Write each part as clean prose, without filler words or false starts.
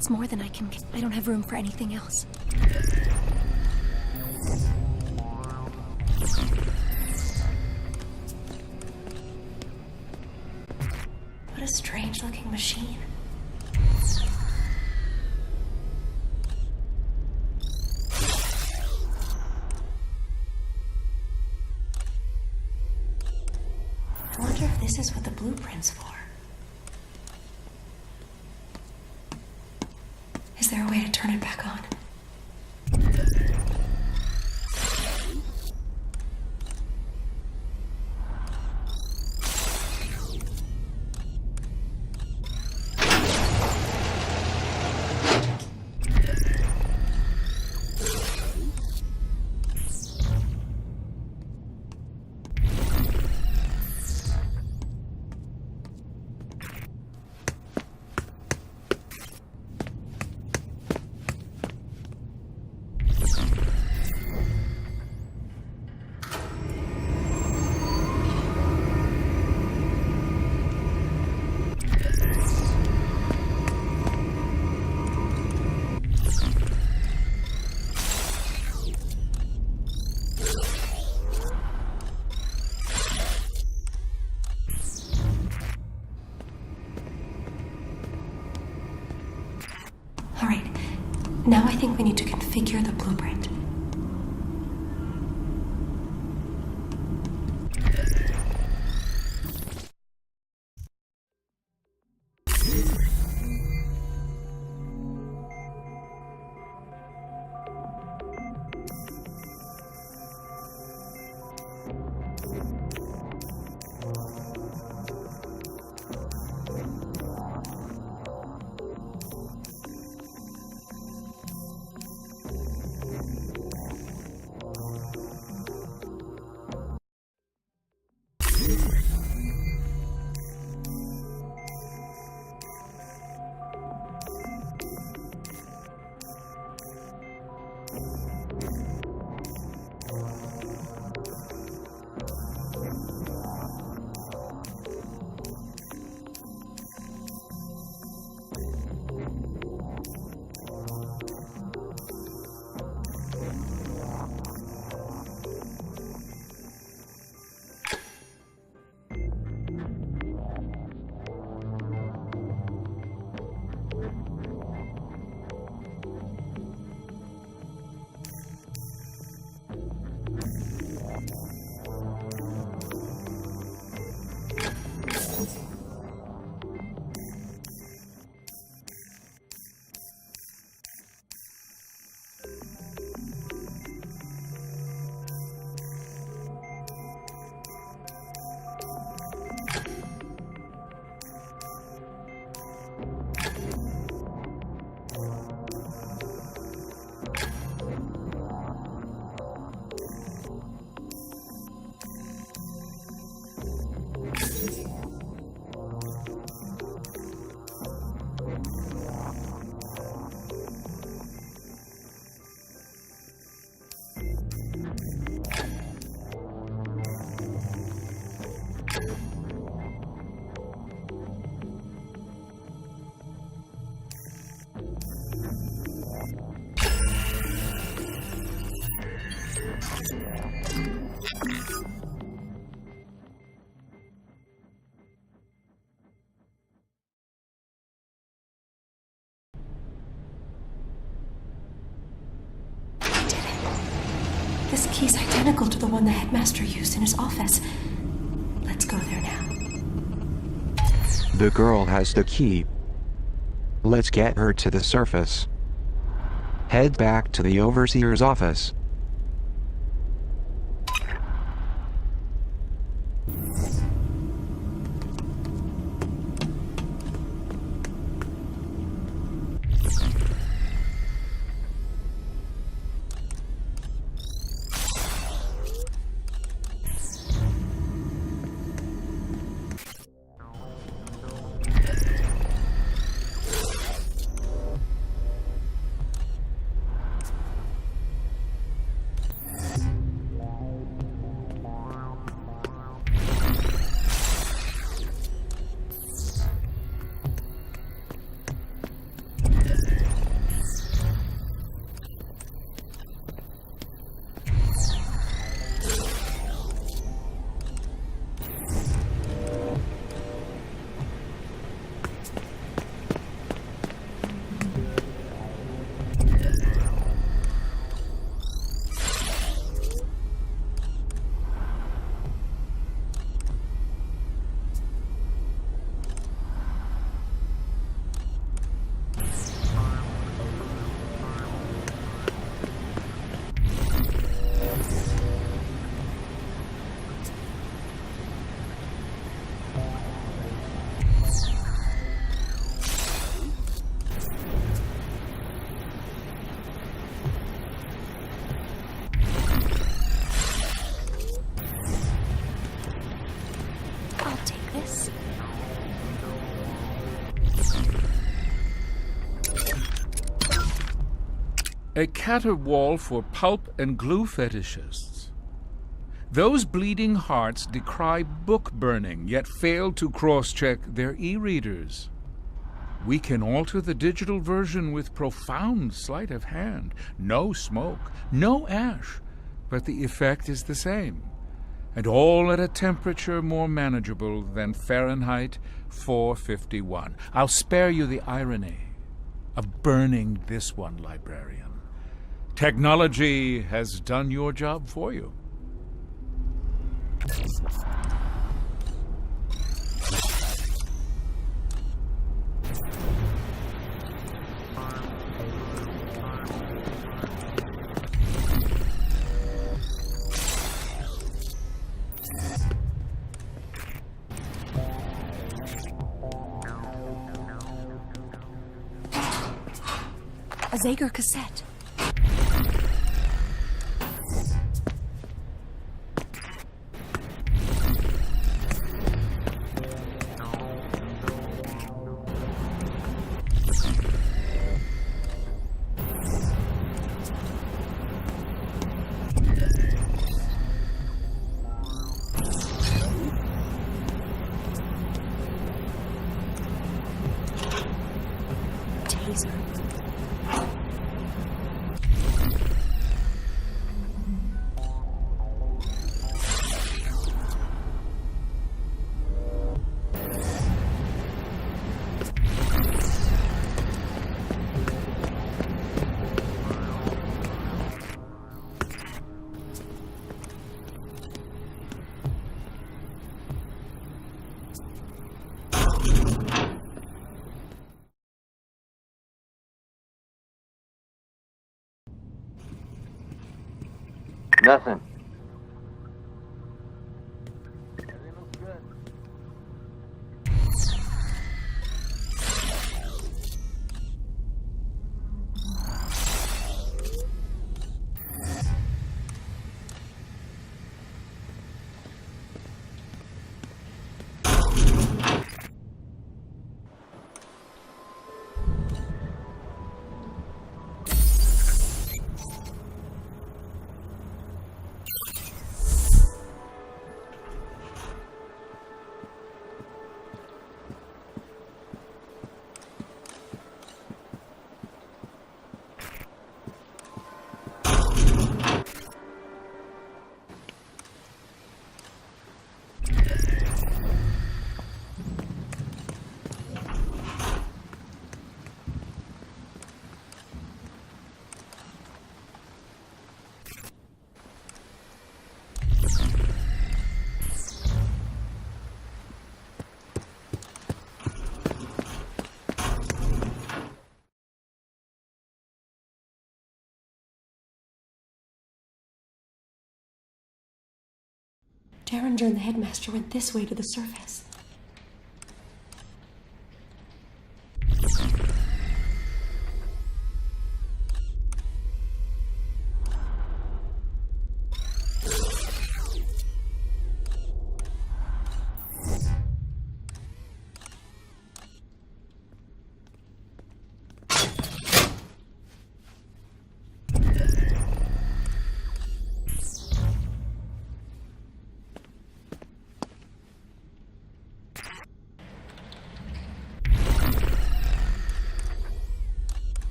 That's more than I can... I don't have room for anything else. What a strange-looking machine. I wonder if this is what the blueprint's for. Is there a way to turn it back on? Now I think we need to configure the blueprint. This key's identical to the one the headmaster used in his office. Let's go there now. The girl has the key. Let's get her to the surface. Head back to the overseer's office. A caterwaul for pulp and glue fetishists. Those bleeding hearts decry book burning, yet fail to cross-check their e-readers. We can alter the digital version with profound sleight of hand. No smoke, no ash, but the effect is the same. And all at a temperature more manageable than Fahrenheit 451. I'll spare you the irony of burning this one, librarian. Technology has done your job for you. A Zager cassette. Taser. Nothing. Derringer and the headmaster went this way to the surface.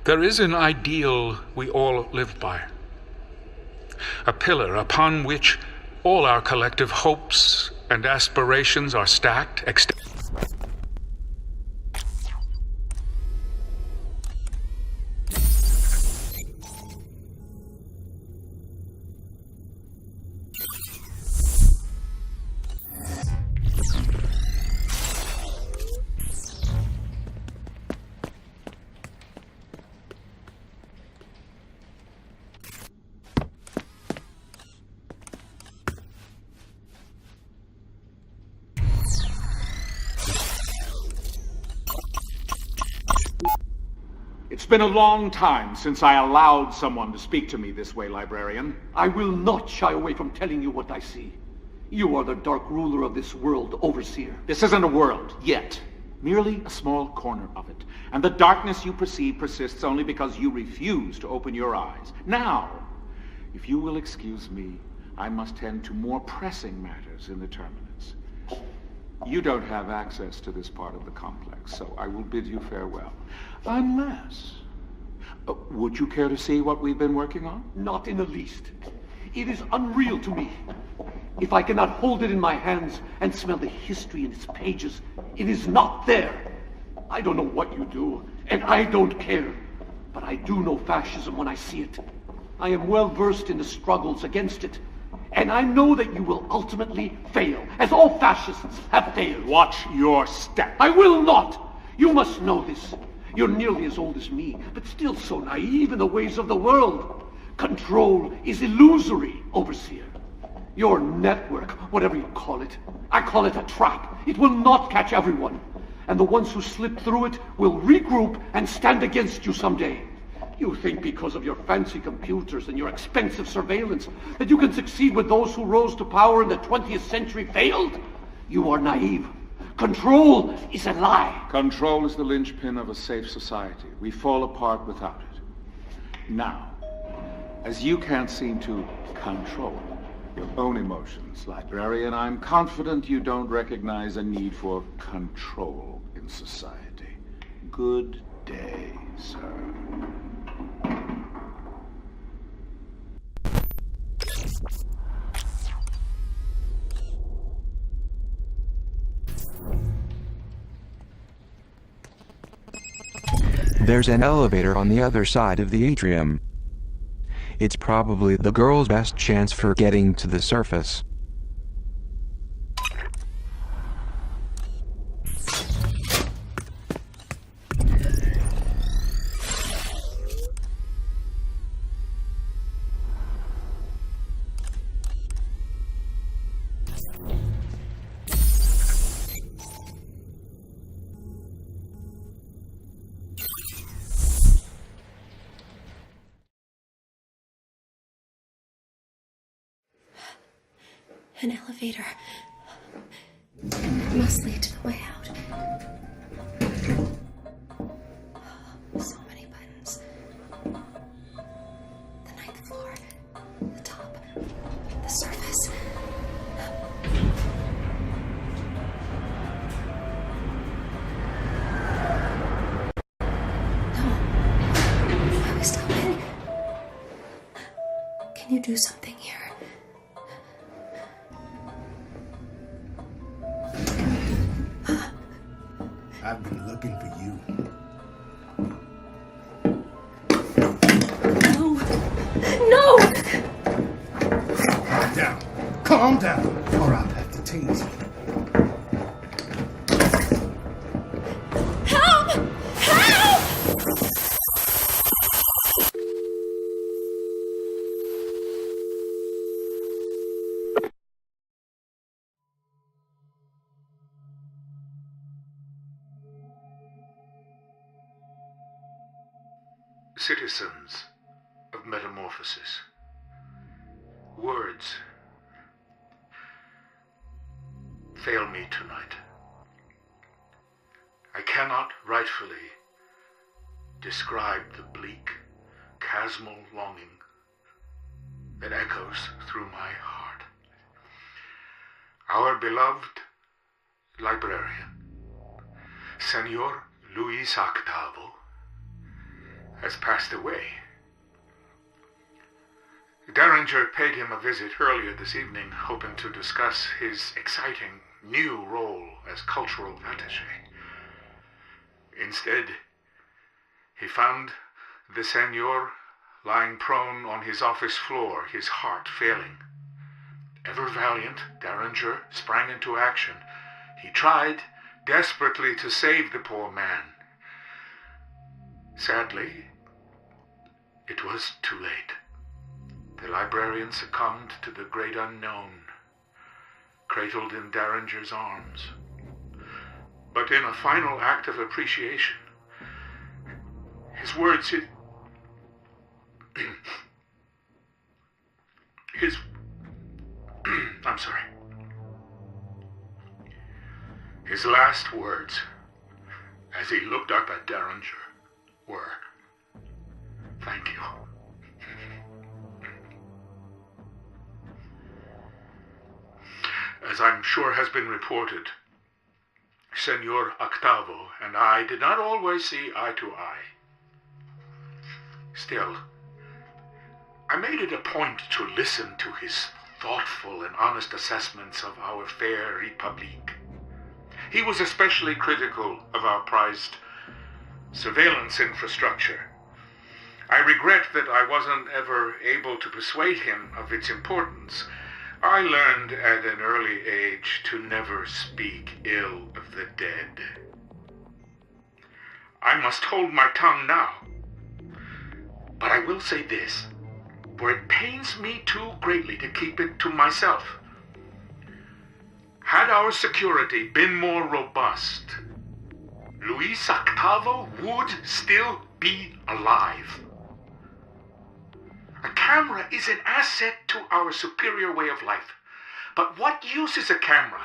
There is an ideal we all live by. A pillar upon which all our collective hopes and aspirations are stacked. It's been a long time since I allowed someone to speak to me this way, librarian. I will not shy away from telling you what I see. You are the dark ruler of this world, Overseer. This isn't a world, yet. Merely a small corner of it. And the darkness you perceive persists only because you refuse to open your eyes. Now, if you will excuse me, I must tend to more pressing matters in the Terminus. You don't have access to this part of the complex, so I will bid you farewell. Unless... would you care to see what we've been working on? Not in the least. It is unreal to me. If I cannot hold it in my hands and smell the history in its pages, it is not there. I don't know what you do, and I don't care. But I do know fascism when I see it. I am well versed in the struggles against it. And I know that you will ultimately fail, as all fascists have failed. Watch your step. I will not! You must know this. You're nearly as old as me, but still so naive in the ways of the world. Control is illusory, Overseer. Your network, whatever you call it, I call it a trap. It will not catch everyone. And the ones who slip through it will regroup and stand against you someday. You think because of your fancy computers and your expensive surveillance that you can succeed with those who rose to power in the 20th century failed? You are naive. Control is a lie. Control is the linchpin of a safe society. We fall apart without it. Now, as you can't seem to control your own emotions, librarian, I'm confident you don't recognize a need for control in society. Good day, sir. There's an elevator on the other side of the atrium. It's probably the girl's best chance for getting to the surface. An elevator. It must lead to the way out. So many buttons. The ninth floor. The top. The surface. No. Why are we stopping? Can you do something here? I've been looking for you. No! No! Calm down. Calm down, or I'll have to tase you. Help! Help! Citizens of Metamorphosis. Words fail me tonight. I cannot rightfully describe the bleak, chasmal longing that echoes through my heart. Our beloved librarian, Senor Luis Octavo, has passed away. Derringer paid him a visit earlier this evening, hoping to discuss his exciting new role as cultural attaché. Instead, he found the Senor lying prone on his office floor, his heart failing. Ever valiant, Derringer sprang into action. He tried desperately to save the poor man. Sadly, it was too late. The librarian succumbed to the great unknown, cradled in Derringer's arms. But in a final act of appreciation, his words, I'm sorry. His last words, as he looked up at Derringer, were, "Thank you." As I'm sure has been reported, Senor Octavo and I did not always see eye to eye. Still, I made it a point to listen to his thoughtful and honest assessments of our fair Republique. He was especially critical of our prized surveillance infrastructure. I regret that I wasn't ever able to persuade him of its importance. I learned at an early age to never speak ill of the dead. I must hold my tongue now. But I will say this, for it pains me too greatly to keep it to myself. Had our security been more robust, Luis Octavo would still be alive. A camera is an asset to our superior way of life. But what use is a camera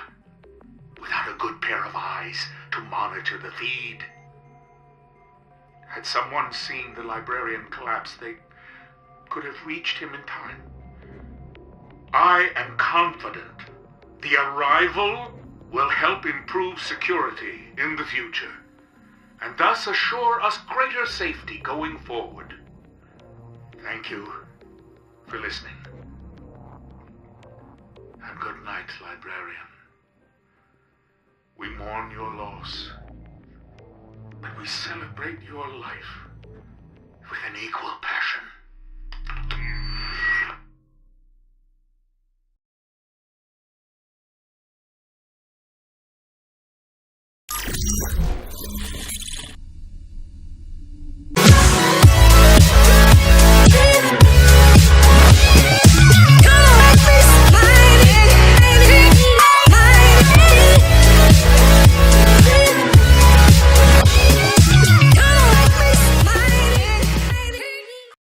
without a good pair of eyes to monitor the feed? Had someone seen the librarian collapse, they could have reached him in time. I am confident the arrival will help improve security in the future, and thus assure us greater safety going forward. Thank you for listening. And good night, librarian. We mourn your loss, but we celebrate your life with an equal passion.